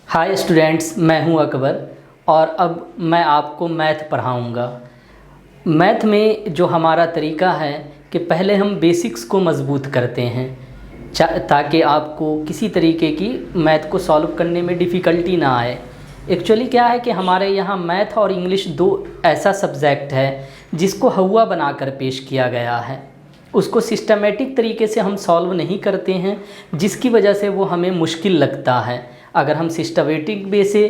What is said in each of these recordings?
Hi students, मैं हूं अकबर और अब मैं आपको मैथ पढ़ाऊंगा। मैथ में जो हमारा तरीका है कि पहले हम बेसिक्स को मज़बूत करते हैं ताकि आपको किसी तरीके की मैथ को सॉल्व करने में डिफ़िकल्टी ना आए। एक्चुअली क्या है कि हमारे यहाँ मैथ और इंग्लिश दो ऐसा सब्जेक्ट है जिसको हवा बनाकर पेश किया गया है। उसको सिस्टमेटिक तरीके से हम सॉल्व नहीं करते हैं, जिसकी वजह से वो हमें मुश्किल लगता है। अगर हम सिस्टमेटिक वे से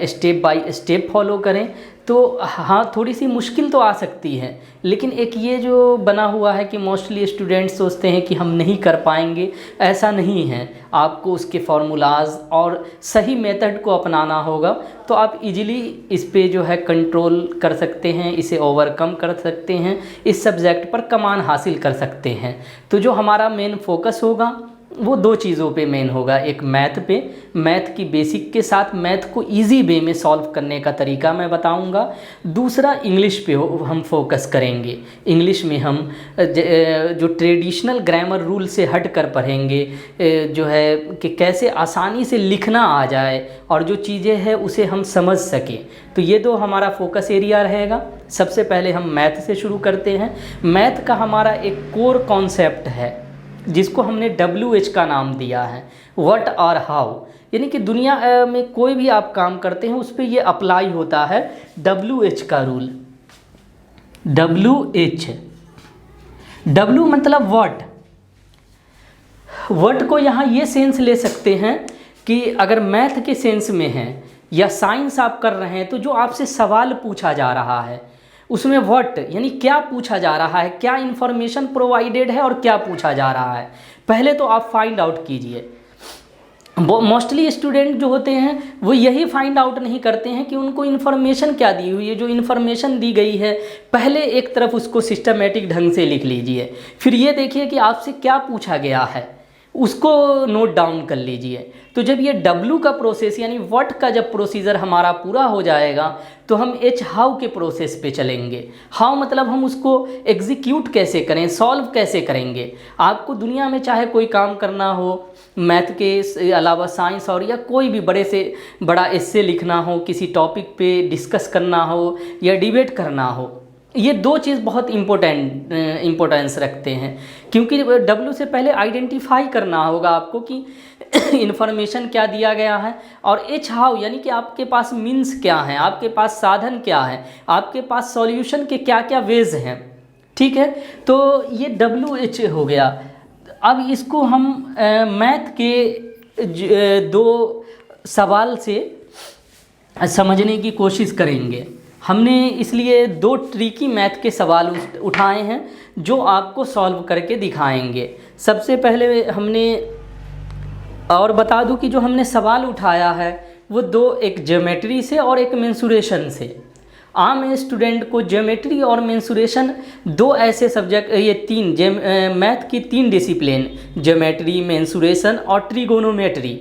स्टेप बाय स्टेप फॉलो करें तो हाँ, थोड़ी सी मुश्किल तो आ सकती है, लेकिन एक ये जो बना हुआ है कि मोस्टली स्टूडेंट्स सोचते हैं कि हम नहीं कर पाएंगे, ऐसा नहीं है। आपको उसके फार्मूलाज और सही मेथड को अपनाना होगा तो आप इजीली इस पे जो है कंट्रोल कर सकते हैं, इसे ओवरकम कर सकते हैं, इस सब्जेक्ट पर कमान हासिल कर सकते हैं। तो जो हमारा मेन फोकस होगा वो दो चीज़ों पे मेन होगा, एक मैथ पे, मैथ की बेसिक के साथ मैथ को इजी वे में सॉल्व करने का तरीका मैं बताऊंगा। दूसरा इंग्लिश पे हम फोकस करेंगे। इंग्लिश में हम जो ट्रेडिशनल ग्रामर रूल से हट कर पढ़ेंगे, जो है कि कैसे आसानी से लिखना आ जाए और जो चीज़ें हैं उसे हम समझ सकें। तो ये दो हमारा फोकस एरिया रहेगा। सबसे पहले हम मैथ से शुरू करते हैं। मैथ का हमारा एक कोर कॉन्सेप्ट है जिसको हमने WH का नाम दिया है, व्हाट और हाउ। यानी कि दुनिया में कोई भी आप काम करते हैं उस पर ये अप्लाई होता है WH का रूल। WH, W मतलब व्हाट। व्हाट को यहाँ ये सेंस ले सकते हैं कि अगर मैथ के सेंस में है या साइंस आप कर रहे हैं तो जो आपसे सवाल पूछा जा रहा है उसमें व्हाट यानी क्या पूछा जा रहा है, क्या इन्फॉर्मेशन प्रोवाइडेड है और क्या पूछा जा रहा है, पहले तो आप फाइंड आउट कीजिए। मोस्टली स्टूडेंट जो होते हैं वो यही फाइंड आउट नहीं करते हैं कि उनको इन्फॉर्मेशन क्या दी हुई है। जो इन्फॉर्मेशन दी गई है पहले एक तरफ उसको सिस्टमेटिक ढंग से लिख लीजिए, फिर ये देखिए कि आपसे क्या पूछा गया है उसको नोट डाउन कर लीजिए। तो जब ये W का प्रोसेस यानी व्हाट का जब प्रोसीजर हमारा पूरा हो जाएगा तो हम H हाउ के प्रोसेस पे चलेंगे। हाउ मतलब हम उसको एग्जीक्यूट कैसे करें, सॉल्व कैसे करेंगे। आपको दुनिया में चाहे कोई काम करना हो, मैथ के अलावा साइंस और या कोई भी बड़े से बड़ा एस्से लिखना हो, किसी टॉपिक पे डिस्कस करना हो या डिबेट करना हो, ये दो चीज़ बहुत इम्पोर्टेंस रखते हैं। क्योंकि W से पहले आइडेंटिफाई करना होगा आपको कि इन्फॉर्मेशन क्या दिया गया है, और H हाउ यानी कि आपके पास मीन्स क्या हैं, आपके पास साधन क्या है, आपके पास सॉल्यूशन के क्या क्या वेज हैं। ठीक है, तो ये WH हो गया। अब इसको हम मैथ के दो सवाल से समझने की कोशिश करेंगे। हमने इसलिए दो ट्रिकी मैथ के सवाल उठाए हैं जो आपको सॉल्व करके दिखाएंगे। सबसे पहले हमने, और बता दूं कि जो हमने सवाल उठाया है वो दो, एक ज्योमेट्री से और एक मेंसुरेशन से। आम स्टूडेंट को ज्योमेट्री और मेंसुरेशन दो ऐसे सब्जेक्ट, ये तीन मैथ की तीन डिसिप्लिन, ज्योमेट्री, मेंसुरेशन और ट्रिगोनोमेट्री।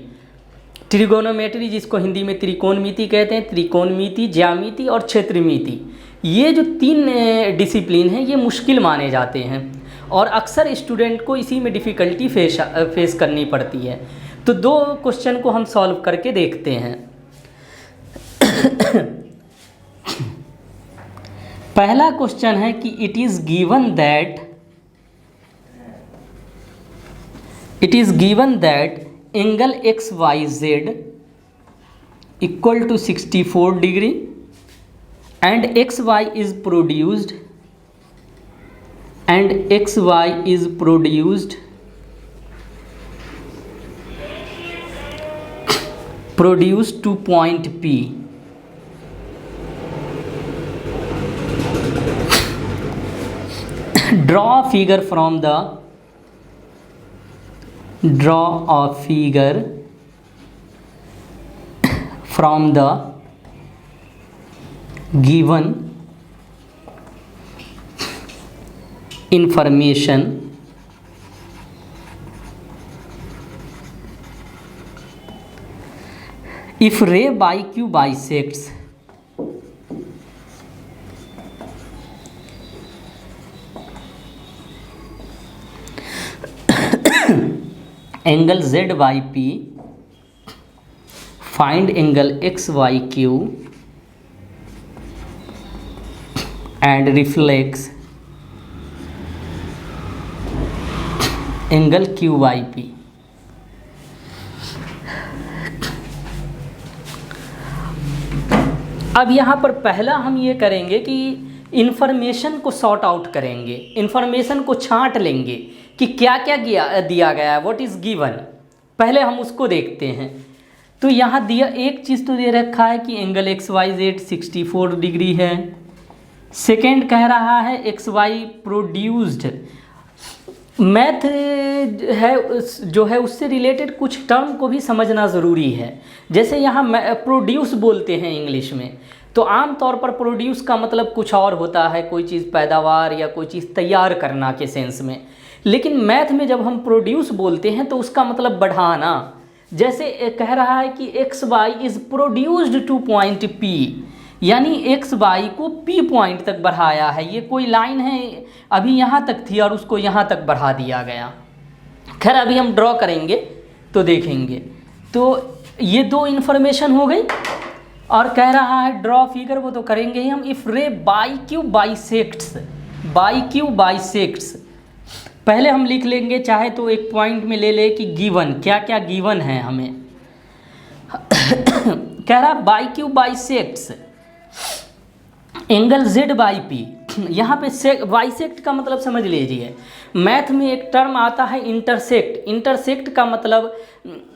ट्रिगोनोमेट्री जिसको हिंदी में त्रिकोणमिति कहते हैं, त्रिकोणमिति, ज्यामिति और क्षेत्रमिति, ये जो तीन डिसिप्लिन हैं ये मुश्किल माने जाते हैं और अक्सर स्टूडेंट को इसी में डिफ़िकल्टी फेस करनी पड़ती है। तो दो क्वेश्चन को हम सॉल्व करके देखते हैं। पहला क्वेश्चन है कि it is given that angle XYZ equal to 64 degree and XY is produced to point P. Draw a figure from the given information if ray by Q bisects angle Z by P, find angle X Y Q and reflex angle Q Y P. अब यहाँ पर पहला हम ये करेंगे कि information को sort out करेंगे, इन्फॉर्मेशन को छांट लेंगे कि क्या क्या दिया गया है, व्हाट इज़ गिवन। पहले हम उसको देखते हैं। तो यहाँ दिया एक चीज़ तो दे रखा है कि angle X Y Z 64 degree है। सेकेंड कह रहा है एक्स वाई प्रोड्यूस्ड। मैथ है जो है उससे रिलेटेड कुछ टर्म को भी समझना ज़रूरी है। जैसे यहाँ प्रोड्यूस बोलते हैं इंग्लिश में, तो आम तौर पर प्रोड्यूस का मतलब कुछ और होता है, कोई चीज़ पैदावार या कोई चीज़ तैयार करना के सेंस में। लेकिन मैथ में जब हम प्रोड्यूस बोलते हैं तो उसका मतलब बढ़ाना। जैसे कह रहा है कि X Y is produced to point P, यानी एक्स वाई को पी पॉइंट तक बढ़ाया है। ये कोई लाइन है, अभी यहाँ तक थी और उसको यहाँ तक बढ़ा दिया गया। खैर अभी हम ड्रॉ करेंगे तो देखेंगे। तो ये दो इन्फॉर्मेशन हो गई और कह रहा है ड्रॉ फिगर, वो तो करेंगे ही हम। इफ रे by Q bisects, by Q bisects, पहले हम लिख लेंगे, चाहे तो एक पॉइंट में ले ले कि गिवन क्या क्या गिवन है हमें। कह रहा by Q bisects angle Z by P. यहाँ पे बाइसेक्ट का मतलब समझ लीजिए, मैथ में एक टर्म आता है इंटरसेक्ट। इंटरसेक्ट का मतलब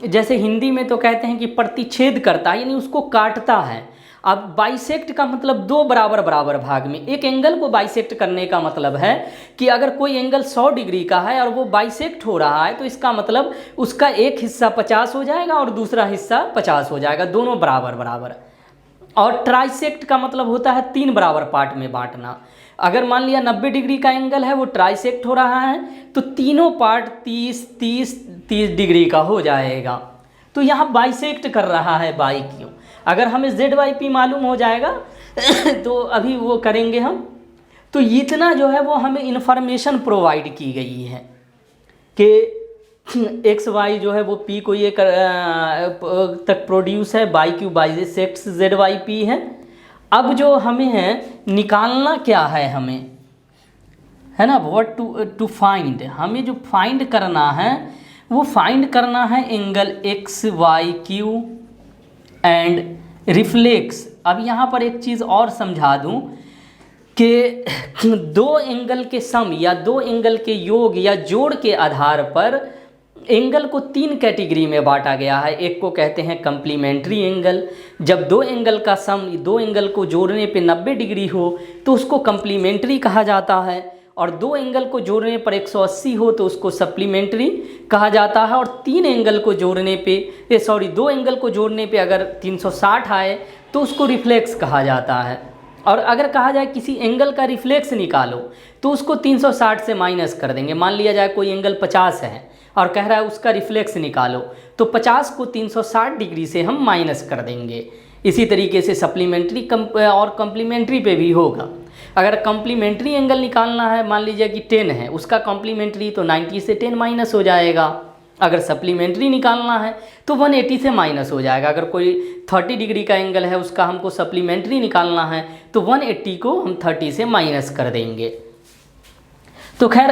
जैसे हिंदी में तो कहते हैं कि प्रतिच्छेद करता है, यानी उसको काटता है। अब बाइसेक्ट का मतलब दो बराबर बराबर भाग में एक एंगल को बाइसेक्ट करने का मतलब है कि अगर कोई एंगल 100 डिग्री का है और वो बाइसेक्ट हो रहा है तो इसका मतलब उसका एक हिस्सा 50 हो जाएगा और दूसरा हिस्सा 50 हो जाएगा, दोनों बराबर बराबर। और ट्राइसेक्ट का मतलब होता है 3 बराबर पार्ट में बांटना। अगर मान लिया 90 डिग्री का एंगल है, वो ट्राइसेक्ट हो रहा है, तो तीनों पार्ट 30 डिग्री का हो जाएगा। तो यहाँ बाइसेक्ट कर रहा है बाई क्यू। अगर हमें जेड वाई पी मालूम हो जाएगा तो अभी वो करेंगे हम। तो इतना जो है वो हमें इन्फॉर्मेशन प्रोवाइड की गई है कि एक्स वाई जो है वो पी को ये तक प्रोड्यूस है, by Q bisects Z Y P है। अब जो हमें है निकालना क्या है, हमें है ना, व्हाट टू फाइंड, हमें जो फाइंड करना है वो फाइंड करना है angle X Y Q and reflex. अब यहाँ पर एक चीज़ और समझा दूँ कि दो एंगल के सम या दो एंगल के योग या जोड़ के आधार पर एंगल को 3 कैटेगरी में बांटा गया है। एक को कहते हैं कम्प्लीमेंट्री एंगल, जब दो एंगल का सम दो एंगल को जोड़ने पे 90 डिग्री हो तो उसको कम्प्लीमेंट्री कहा जाता है, और दो एंगल को जोड़ने पर 180 हो तो उसको सप्लीमेंट्री कहा जाता है, और तीन एंगल को जोड़ने पे दो एंगल को जोड़ने पे अगर 360 आए तो उसको रिफ्लेक्स कहा जाता है। और अगर कहा जाए किसी एंगल का रिफ्लेक्स निकालो तो उसको 360 से माइनस कर देंगे। मान लिया जाए कोई एंगल 50 है और कह रहा है उसका रिफ्लेक्स निकालो, तो 50 को 360 डिग्री से हम माइनस कर देंगे। इसी तरीके से सप्लीमेंट्री और कम्प्लीमेंट्री पे भी होगा। अगर कम्प्लीमेंट्री एंगल निकालना है, मान लीजिए कि 10 है, उसका कम्प्लीमेंट्री तो 90 से 10 माइनस हो जाएगा। अगर सप्लीमेंट्री निकालना है तो 180 से माइनस हो जाएगा। अगर कोई 30 डिग्री का एंगल है, उसका हमको सप्लीमेंट्री निकालना है तो 180 को हम 30 से माइनस कर देंगे। तो खैर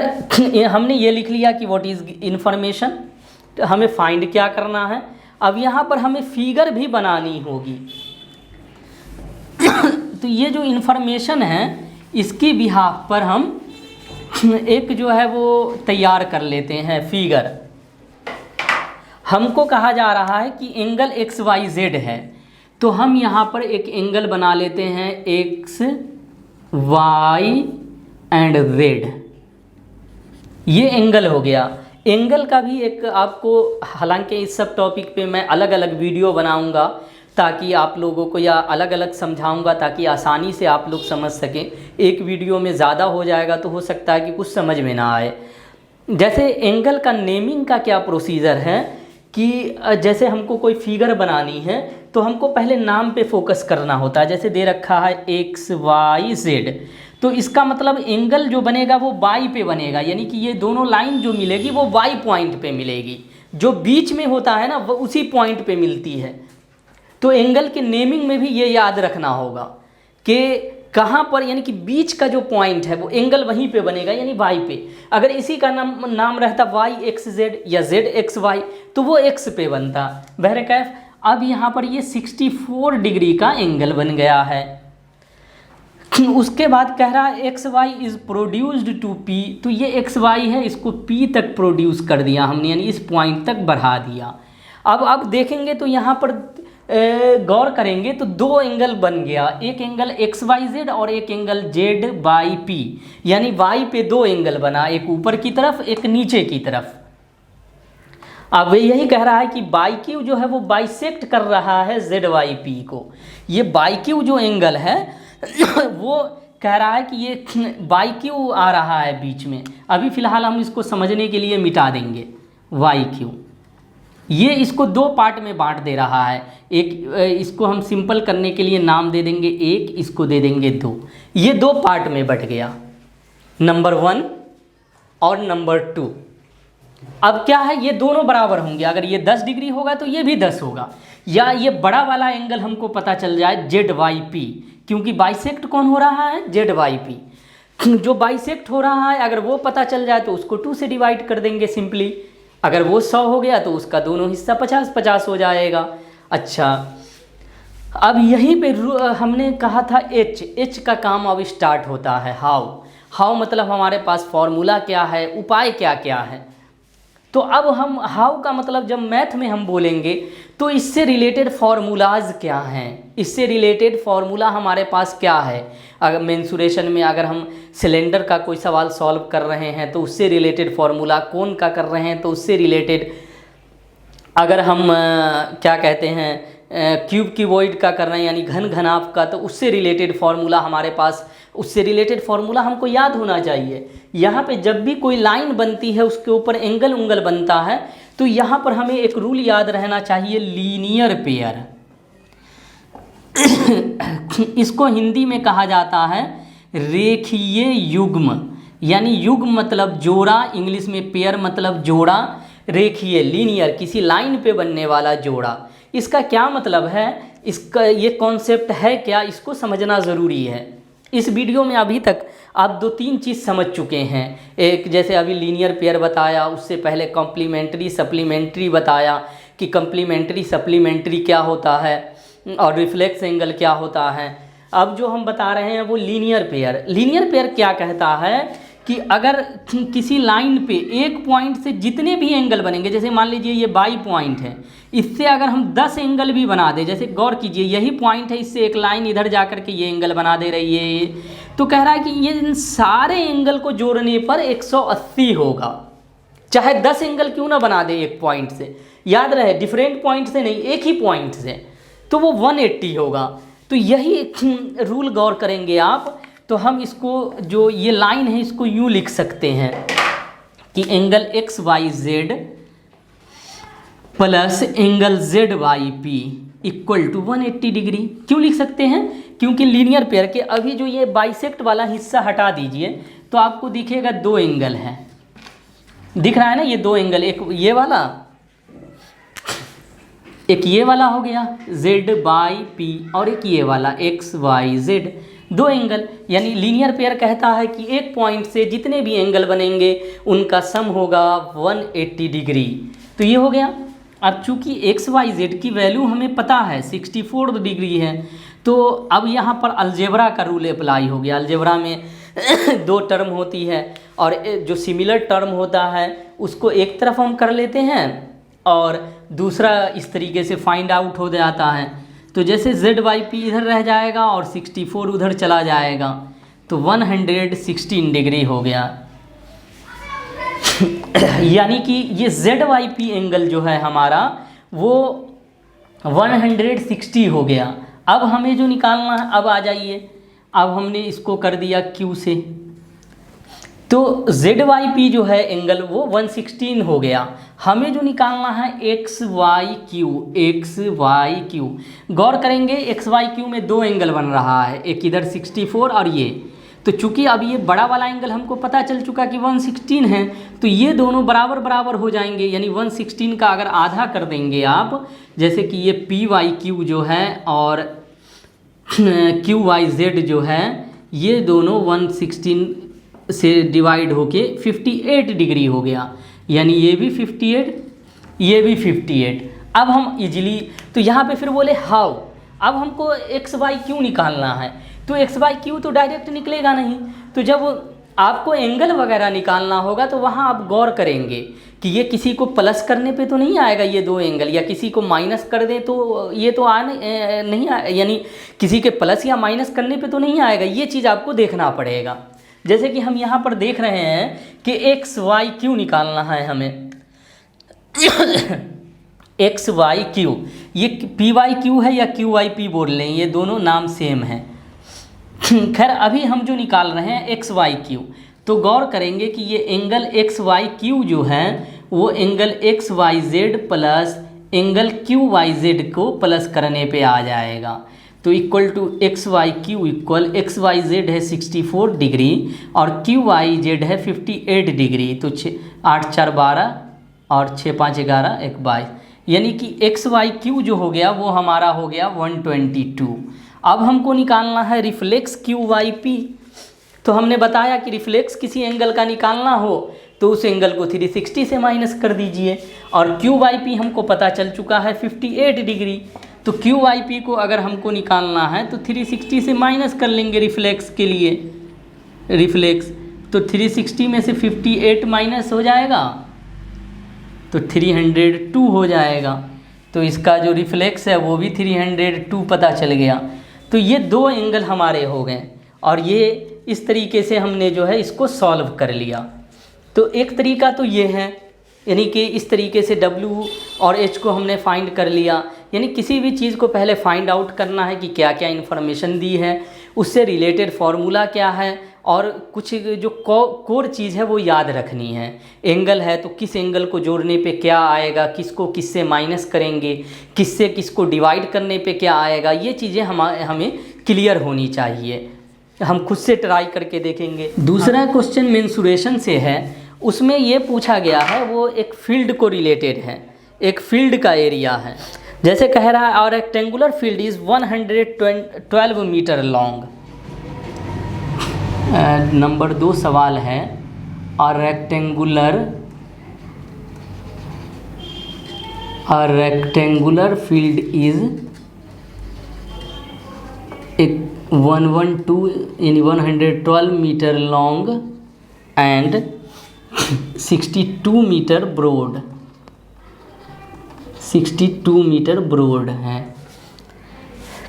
हमने ये लिख लिया कि व्हाट इज़ इन्फॉर्मेशन, हमें फाइंड क्या करना है। अब यहाँ पर हमें फिगर भी बनानी होगी। तो ये जो इन्फॉर्मेशन है इसकी बिहाफ पर हम एक जो है वो तैयार कर लेते हैं फिगर। हमको कहा जा रहा है कि एंगल एक्स वाई जेड है, तो हम यहाँ पर एक एंगल बना लेते हैं एक्स वाई एंड जेड। ये एंगल हो गया। एंगल का भी एक आपको, हालांकि इस सब टॉपिक पे मैं अलग अलग वीडियो बनाऊंगा ताकि आप लोगों को, या अलग अलग समझाऊंगा ताकि आसानी से आप लोग समझ सकें। एक वीडियो में ज़्यादा हो जाएगा तो हो सकता है कि कुछ समझ में ना आए। जैसे एंगल का नेमिंग का क्या प्रोसीजर है कि जैसे हमको कोई फिगर बनानी है तो हमको पहले नाम पे फोकस करना होता है। जैसे दे रखा है एक्स वाई जेड, तो इसका मतलब एंगल जो बनेगा वो वाई पे बनेगा, यानी कि ये दोनों लाइन जो मिलेगी वो वाई पॉइंट पे मिलेगी। जो बीच में होता है ना वो उसी पॉइंट पे मिलती है। तो एंगल के नेमिंग में भी ये याद रखना होगा कि कहाँ पर, यानी कि बीच का जो पॉइंट है वो एंगल वहीं पे बनेगा, यानी वाई पे। अगर इसी का नाम रहता वाई एक्स जेड या जेड एक्स वाई तो वो एक्स पे बनता। बहरकैफ अब यहाँ पर ये 64 डिग्री का एंगल बन गया है। उसके बाद कह रहा है X Y is produced to P, तो ये एक्स वाई है, इसको पी तक प्रोड्यूस कर दिया हमने, यानी इस पॉइंट तक बढ़ा दिया। अब देखेंगे तो यहाँ पर गौर करेंगे तो दो एंगल बन गया, एक एंगल एक्स वाई जेड और एक एंगल जेड बाई पी, यानी वाई पे दो एंगल बना, एक ऊपर की तरफ एक नीचे की तरफ। अब यही कह रहा है कि बाई क्यू जो है वो बाइसेक्ट कर रहा है जेड वाई पी को। ये बाई क्यू जो एंगल है वो कह रहा है कि ये बाई क्यू आ रहा है बीच में। अभी फ़िलहाल हम इसको समझने के लिए मिटा देंगे वाई क्यू। ये इसको दो पार्ट में बांट दे रहा है, एक इसको हम सिंपल करने के लिए नाम दे देंगे एक, इसको दे देंगे दो। ये दो पार्ट में बट गया, नंबर 1 और नंबर 2। अब क्या है, ये दोनों बराबर होंगे, अगर ये 10 डिग्री होगा तो ये भी 10 होगा, या ये बड़ा वाला एंगल हमको पता चल जाए जेड वाई पी, क्योंकि बाइसेक्ट कौन हो रहा है, जेड वाई पी। जो बाइसेक्ट हो रहा है अगर वो पता चल जाए तो उसको 2 से डिवाइड कर देंगे सिंपली। अगर वो 100 हो गया तो उसका दोनों हिस्सा 50-50 हो जाएगा। अच्छा, अब यहीं पे हमने कहा था एच का काम अब स्टार्ट होता है हाउ मतलब हमारे पास फॉर्मूला क्या है, उपाय क्या क्या है। तो अब हम हाउ का मतलब जब मैथ में हम बोलेंगे तो इससे रिलेटेड फार्मूलाज क्या हैं, इससे रिलेटेड फार्मूला हमारे पास क्या है। अगर मेंसुरेशन में अगर हम सिलेंडर का कोई सवाल सॉल्व कर रहे हैं तो उससे रिलेटेड फार्मूला, कोन का कर रहे हैं तो उससे रिलेटेड, अगर हम क्या कहते हैं क्यूब क्यूबॉइड का कर रहे हैं यानी घन घनाभ का, तो उससे रिलेटेड फार्मूला हमारे पास, उससे रिलेटेड फार्मूला हमको याद होना चाहिए। यहाँ पे जब भी कोई लाइन बनती है उसके ऊपर एंगल उंगल बनता है तो यहाँ पर हमें एक रूल याद रहना चाहिए, लीनियर पेयर। इसको हिंदी में कहा जाता है रेखीय युग्म, यानी युग्म मतलब जोड़ा, इंग्लिश में पेयर मतलब जोड़ा, रेखीय लीनियर किसी लाइन पे बनने वाला जोड़ा। इसका क्या मतलब है, इसका ये कॉन्सेप्ट है क्या, इसको समझना ज़रूरी है। इस वीडियो में अभी तक आप 2-3 चीज़ समझ चुके हैं। एक जैसे अभी लीनियर पेयर बताया, उससे पहले कॉम्प्लीमेंट्री सप्लीमेंट्री बताया कि कॉम्प्लीमेंट्री सप्लीमेंट्री क्या होता है और रिफ्लेक्स एंगल क्या होता है। अब जो हम बता रहे हैं वो लीनियर पेयर। लीनियर पेयर क्या कहता है कि अगर किसी लाइन पे एक पॉइंट से जितने भी एंगल बनेंगे, जैसे मान लीजिए ये बाई पॉइंट है, इससे अगर हम 10 एंगल भी बना दें, जैसे गौर कीजिए यही पॉइंट है, इससे एक लाइन इधर जा कर के ये एंगल बना दे रही है ये, तो कह रहा है कि ये इन सारे एंगल को जोड़ने पर 180 होगा। चाहे 10 एंगल क्यों ना बना दे एक पॉइंट से, याद रहे डिफरेंट पॉइंट से नहीं, एक ही पॉइंट से, तो वो 180 होगा। तो यही रूल गौर करेंगे आप, तो हम इसको जो ये लाइन है इसको यूँ लिख सकते हैं कि angle X Y Z plus angle Z Y P equal to 180 degree. क्यों लिख सकते हैं, क्योंकि लीनियर पेयर के अभी जो ये बाइसेक्ट वाला हिस्सा हटा दीजिए तो आपको दिखेगा 2 एंगल है, दिख रहा है ना, ये 2 एंगल, एक ये वाला एक ये वाला हो गया जेड बाई पी और एक ये वाला एक्स वाई जेड, 2 एंगल। यानी लीनियर पेयर कहता है कि एक पॉइंट से जितने भी एंगल बनेंगे उनका सम होगा 180 डिग्री। तो ये हो गया। अब चूंकि एक्स वाई जेड की वैल्यू हमें पता है 64 डिग्री है, तो अब यहाँ पर अलजेब्रा का रूल अप्लाई हो गया। अलजेब्रा में 2 टर्म होती है और जो सिमिलर टर्म होता है उसको एक तरफ हम कर लेते हैं और दूसरा इस तरीके से फाइंड आउट हो जाता है। तो जैसे जेड वाई पी इधर रह जाएगा और 64 उधर चला जाएगा, तो 116 डिग्री हो गया। यानी कि ये जेड वाई पी एंगल जो है हमारा वो 160 हो गया। अब हमें जो निकालना है, अब आ जाइए, अब हमने इसको कर दिया क्यू से, तो जेड वाई पी जो है एंगल वो 116 हो गया। हमें जो निकालना है एक्स वाई क्यू। गौर करेंगे एक्स वाई क्यू में 2 एंगल बन रहा है, एक इधर 64 और ये, तो चूंकि अब ये बड़ा वाला एंगल हमको पता चल चुका कि 116 है, तो ये दोनों बराबर बराबर हो जाएंगे, यानी 116 का अगर आधा कर देंगे आप, जैसे कि ये पी वाई क्यू जो है और क्यू वाई जेड जो है, ये दोनों 116 से डिवाइड होके 58 डिग्री हो गया, यानी ये भी 58, ये भी 58। अब हम इजीली, तो यहाँ पे फिर बोले हाउ, अब हमको एक्स वाई क्यू निकालना है, तो एक्स वाई क्यू तो डायरेक्ट निकलेगा नहीं, तो जब आपको एंगल वगैरह निकालना होगा तो वहाँ आप गौर करेंगे कि ये किसी को प्लस करने पे तो नहीं आएगा ये दो एंगल, या किसी को माइनस कर दें तो ये तो नहीं यानी किसी के प्लस या माइनस करने पे तो नहीं आएगा, ये चीज़ आपको देखना पड़ेगा। जैसे कि हम यहाँ पर देख रहे हैं कि एक्स वाई क्यू निकालना है हमें एक्स वाई क्यू, ये पी वाई क्यू है या क्यू वाई पी बोल लें, ये दोनों नाम सेम है। खैर अभी हम जो निकाल रहे हैं एक्स वाई क्यू, तो गौर करेंगे कि ये एंगल एक्स वाई क्यू जो है वो angle X Y Z plus angle Q Y Z को प्लस करने पे आ जाएगा, तो equal to X Y Q equal X Y Z है 64 डिग्री और क्यू वाई जेड है 58 डिग्री, तो 8 4 12 और 6 5 11 1 22, यानी कि एक्स वाई क्यू जो हो गया वो हमारा हो गया 122। अब हमको निकालना है रिफ्लेक्स क्यू वाई पी, तो हमने बताया कि रिफ्लेक्स किसी एंगल का निकालना हो तो उस एंगल को 360 से माइनस कर दीजिए, और क्यू वाई पी हमको पता चल चुका है 58 डिग्री, तो क्यू वाई पी को अगर हमको निकालना है तो 360 से माइनस कर लेंगे रिफ्लेक्स के लिए, रिफ्लेक्स तो 360 में से 58 माइनस हो जाएगा तो 302 हो जाएगा, तो इसका जो रिफ्लेक्स है वो भी 302 पता चल गया। तो ये दो एंगल हमारे हो गए, और ये इस तरीके से हमने जो है इसको सॉल्व कर लिया। तो एक तरीका तो ये है, यानी कि इस तरीके से W और H को हमने फाइंड कर लिया, यानी किसी भी चीज़ को पहले फाइंड आउट करना है कि क्या क्या इन्फॉर्मेशन दी है, उससे रिलेटेड फार्मूला क्या है, और कुछ जो कोर चीज़ है वो याद रखनी है। एंगल है तो किस एंगल को जोड़ने पे क्या आएगा, किसको किससे माइनस करेंगे, किससे किसको डिवाइड करने पे क्या आएगा, ये चीज़ें हमें क्लियर होनी चाहिए। हम खुद से ट्राई करके देखेंगे। दूसरा क्वेश्चन मेंसुरेशन से है, उसमें ये पूछा गया है, वो एक फील्ड को रिलेटेड है, एक फील्ड का एरिया है। जैसे कह रहा है और rectangular field is 112 metre long. Number 2 सवाल है, और rectangular field is 112 metre long and 62 metre broad, 62 metre broad है।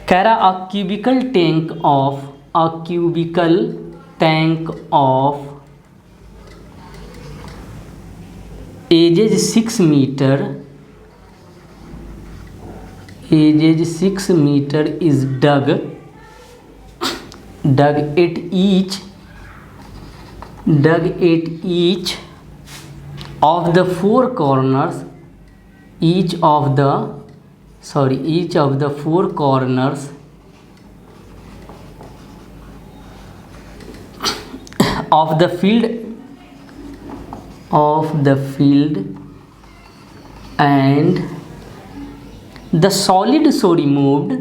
कह रहा a cubical tank of edges 6 metre is dug at each of the four corners of the field and the solid so removed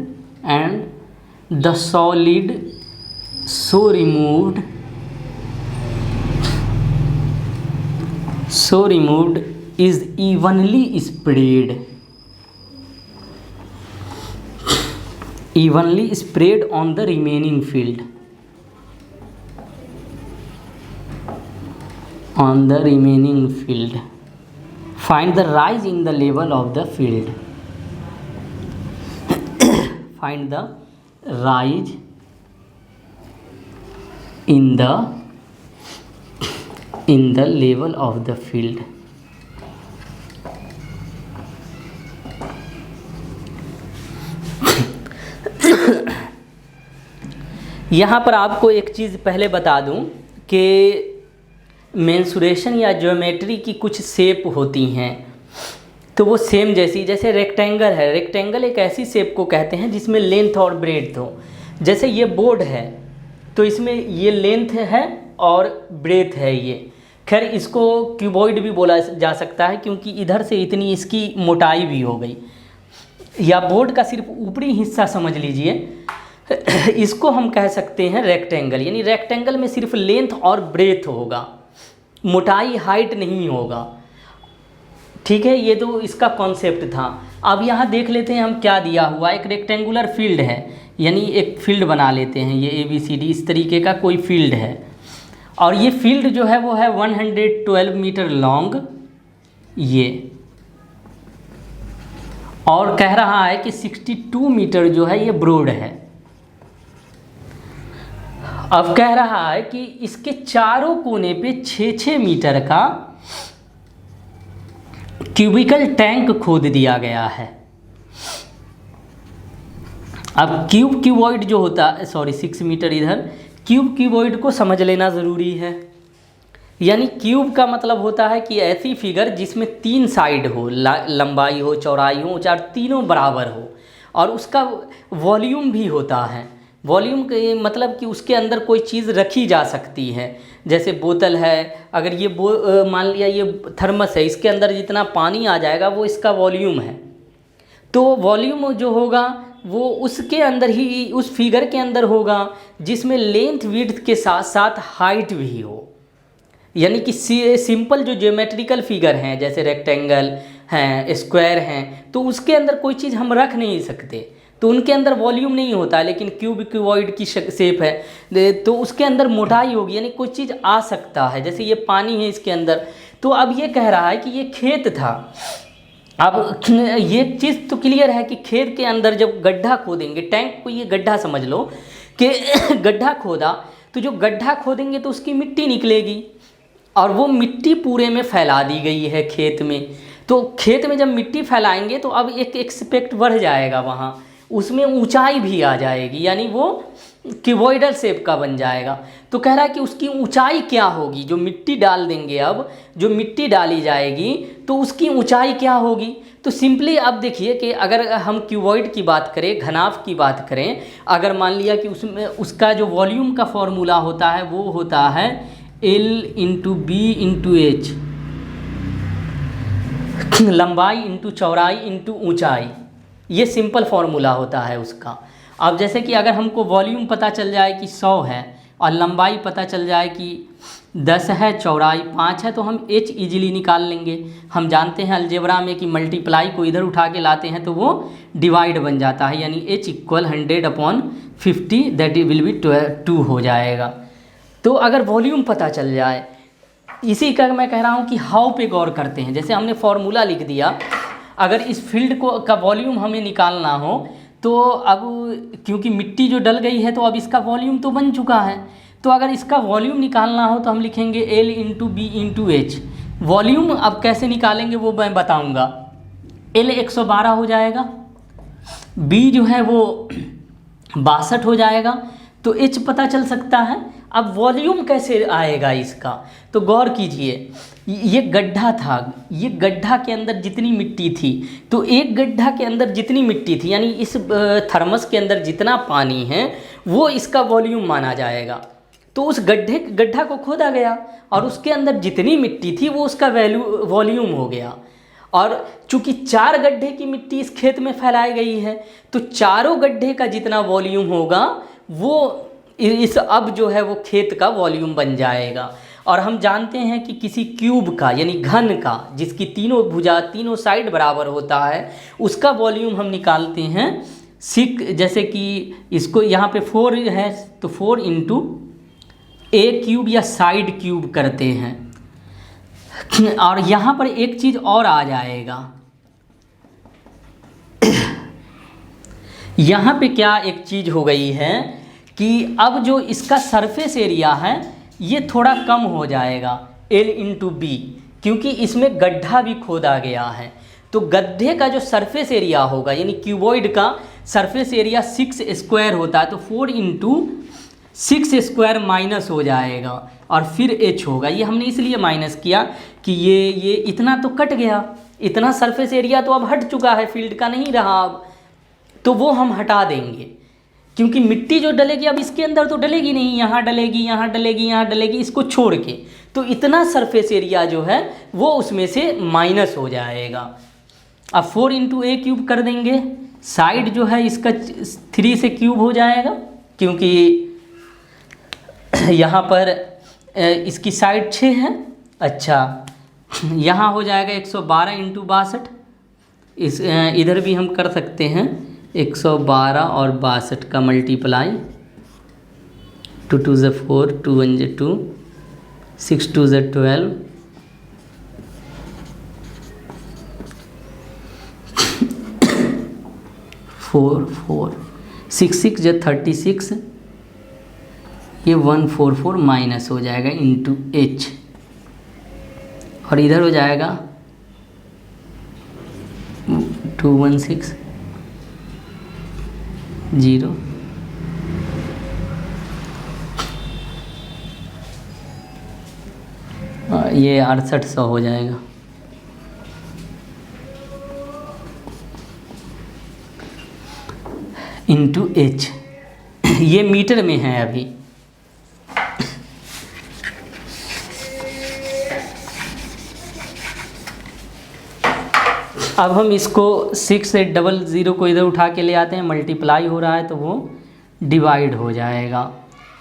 is evenly spread on the remaining field. Find the rise in the level of the field. Find the rise in the level of the field. यहाँ पर आपको एक चीज़ पहले बता दूं कि mensuration या geometry की कुछ शेप होती हैं, तो वो सेम जैसे रेक्टेंगल है। रेक्टेंगल एक ऐसी शेप को कहते हैं जिसमें लेंथ और ब्रेड्थ हो। जैसे ये बोर्ड है, तो इसमें ये लेंथ है और ब्रेथ है ये। खैर इसको क्यूबॉइड भी बोला जा सकता है क्योंकि इधर से इतनी इसकी मोटाई भी हो गई। या बोर्ड का सिर्फ ऊपरी हिस्सा समझ लीजिए, इसको हम कह सकते हैं रेक्टेंगल। यानी रेक्टेंगल में सिर्फ लेंथ और ब्रेथ होगा, मोटाई हाइट नहीं होगा। ठीक है, ये तो इसका कॉन्सेप्ट था। अब यहाँ देख लेते हैं हम क्या दिया हुआ। एक रेक्टेंगुलर फील्ड है, यानी एक फील्ड बना लेते हैं, ये ABCD इस तरीके का कोई फील्ड है और ये फील्ड जो है वो है 112 मीटर लॉन्ग ये, और कह रहा है कि 62 मीटर जो है ये ब्रॉड है। अब कह रहा है कि इसके चारों कोने पे 6-6 मीटर का क्यूबिकल टैंक खोद दिया गया है। अब क्यूबॉइड जो होता है, सॉरी 6 मीटर इधर, क्यूबॉइड को समझ लेना ज़रूरी है। यानी क्यूब का मतलब होता है कि ऐसी फिगर जिसमें 3 साइड हो, लंबाई हो, चौड़ाई हो, ऊंचाई, तीनों बराबर हो, और उसका वॉल्यूम भी होता है। वॉल्यूम के मतलब कि उसके अंदर कोई चीज़ रखी जा सकती है, जैसे बोतल है, अगर ये मान लिया ये थर्मस है, इसके अंदर जितना पानी आ जाएगा वो इसका वॉल्यूम है। तो वॉल्यूम जो होगा वो उसके अंदर ही, उस फिगर के अंदर होगा जिसमें लेंथ विड्थ के साथ साथ हाइट भी हो। यानी कि सिंपल जो ज्योमेट्रिकल फिगर हैं जैसे रेक्टेंगल हैं, स्क्वायर हैं, तो उसके अंदर कोई चीज़ हम रख नहीं सकते, तो उनके अंदर वॉल्यूम नहीं होता। लेकिन क्यूबॉइड की शेप है तो उसके अंदर मोटाई होगी, यानी कोई चीज़ आ सकता है। जैसे ये पानी है इसके अंदर, तो अब ये कह रहा है कि ये खेत था। अब ये चीज़ तो क्लियर है कि खेत के अंदर जब गड्ढा खोदेंगे, टैंक को ये गड्ढा समझ लो कि गड्ढा खोदा, तो जो गड्ढा खोदेंगे तो उसकी मिट्टी निकलेगी, और वो मिट्टी पूरे में फैला दी गई है खेत में। तो खेत में जब मिट्टी फैलाएंगे तो अब एक एक्सपेक्ट बढ़ जाएगा, वहाँ उसमें ऊंचाई भी आ जाएगी, यानी वो क्यूबॉइडल शेप का बन जाएगा। तो कह रहा है कि उसकी ऊंचाई क्या होगी, जो मिट्टी डाल देंगे, अब जो मिट्टी डाली जाएगी तो उसकी ऊंचाई क्या होगी। तो सिंपली अब देखिए कि अगर हम क्यूबॉइड की बात करें, घनाभ की बात करें, अगर मान लिया कि उसमें उसका जो वॉल्यूम का फॉर्मूला होता है वो होता है L into B into H, लंबाई इंटू चौड़ाई इंटू ऊंचाई, ये सिंपल फार्मूला होता है उसका। अब जैसे कि अगर हमको वॉल्यूम पता चल जाए कि 100 है और लंबाई पता चल जाए कि 10 है, चौड़ाई 5 है, तो हम h इजीली निकाल लेंगे। हम जानते हैं अलजेब्रा में कि मल्टीप्लाई को इधर उठा के लाते हैं तो वो डिवाइड बन जाता है, यानी h equal 100/50 that will be 2 हो जाएगा। तो अगर वॉल्यूम पता चल जाए, इसी का मैं कह रहा हूँ कि हाउ पे गौर करते हैं। जैसे हमने फार्मूला लिख दिया, अगर इस फील्ड को का वॉल्यूम हमें निकालना हो तो अब क्योंकि मिट्टी जो डल गई है तो अब इसका वॉल्यूम तो बन चुका है, तो अगर इसका वॉल्यूम निकालना हो तो हम लिखेंगे L into B into H. Volume अब कैसे निकालेंगे वो मैं बताऊंगा। L 112 हो जाएगा, B जो है वो 62 हो जाएगा, तो H पता चल सकता है। अब वॉल्यूम कैसे आएगा इसका, तो गौर कीजिए, ये गड्ढा था, ये गड्ढा के अंदर जितनी मिट्टी थी, तो एक गड्ढा के अंदर जितनी मिट्टी थी, यानी इस थर्मस के अंदर जितना पानी है वो इसका वॉल्यूम माना जाएगा। तो उस गड्ढा को खोदा गया और उसके अंदर जितनी मिट्टी थी वो उसका वॉल्यूम हो गया। और चूंकि 4 गड्ढे की मिट्टी इस खेत में फैलाई गई है, तो चारों गड्ढे का जितना वॉल्यूम होगा वो इस अब जो है वो खेत का वॉल्यूम बन जाएगा। और हम जानते हैं कि किसी क्यूब का, यानी घन का, जिसकी तीनों भुजा, तीनों साइड बराबर होता है, उसका वॉल्यूम हम निकालते हैं 6। जैसे कि इसको यहाँ पे 4 है तो 4 इंटू ए क्यूब या साइड क्यूब करते हैं। और यहाँ पर एक चीज़ और आ जाएगा, यहाँ पे क्या एक चीज़ हो गई है कि अब जो इसका सरफेस एरिया है ये थोड़ा कम हो जाएगा, L इंटू बी, क्योंकि इसमें गड्ढा भी खोदा गया है। तो गड्ढे का जो सरफेस एरिया होगा, यानी क्यूबॉइड का सरफेस एरिया 6 स्क्वायर होता है, तो 4 इंटू 6 स्क्वायर माइनस हो जाएगा और फिर h होगा। ये हमने इसलिए माइनस किया कि ये इतना तो कट गया, इतना सरफेस एरिया तो अब हट चुका है, फील्ड का नहीं रहा अब, तो वो हम हटा देंगे। क्योंकि मिट्टी जो डलेगी अब इसके अंदर तो डलेगी नहीं, यहाँ डलेगी, यहाँ डलेगी, यहाँ डलेगी, इसको छोड़ के, तो इतना सरफेस एरिया जो है वो उसमें से माइनस हो जाएगा। अब 4 इंटू ए क्यूब कर देंगे, साइड जो है इसका 3 से क्यूब हो जाएगा, क्योंकि यहाँ पर इसकी साइड 6 है। अच्छा, यहाँ हो जाएगा 112 इंटू 62, इस इधर भी हम कर सकते हैं 112 और 62 का मल्टीप्लाई, 2 2 ज़ 4, 2 1 ज़ 2, 6 2 ज़ 12, 4 4, 6 6 ज़ 36, ये 144 माइनस हो जाएगा इंटू एच, और इधर हो जाएगा 216 0, ये 6800 हो जाएगा। इंटू एच, ये मीटर में है अभी। अब हम इसको 6 से 00 को इधर उठा के ले आते हैं, मल्टीप्लाई हो रहा है तो वो डिवाइड हो जाएगा,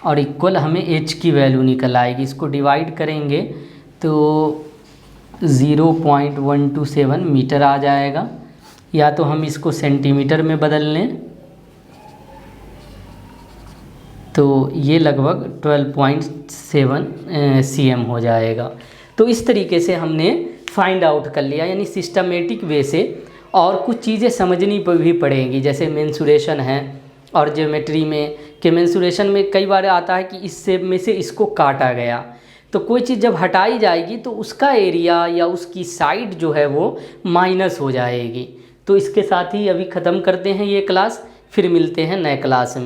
और इक्वल हमें एच की वैल्यू निकल आएगी। इसको डिवाइड करेंगे तो 0.127 मीटर आ जाएगा, या तो हम इसको सेंटीमीटर में बदल लें तो ये लगभग 12.7 cm हो जाएगा। तो इस तरीके से हमने फाइंड आउट कर लिया, यानी सिस्टमेटिक वे से। और कुछ चीज़ें समझनी भी पड़ेंगी, जैसे मेंसुरेशन है, और ज्योमेट्री में कि मेंसुरेशन में कई बार आता है कि इस शेप में से इसको काटा गया, तो कोई चीज़ जब हटाई जाएगी तो उसका एरिया या उसकी साइड जो है वो माइनस हो जाएगी। तो इसके साथ ही अभी ख़त्म करते हैं ये क्लास, फिर मिलते हैं नए क्लास में।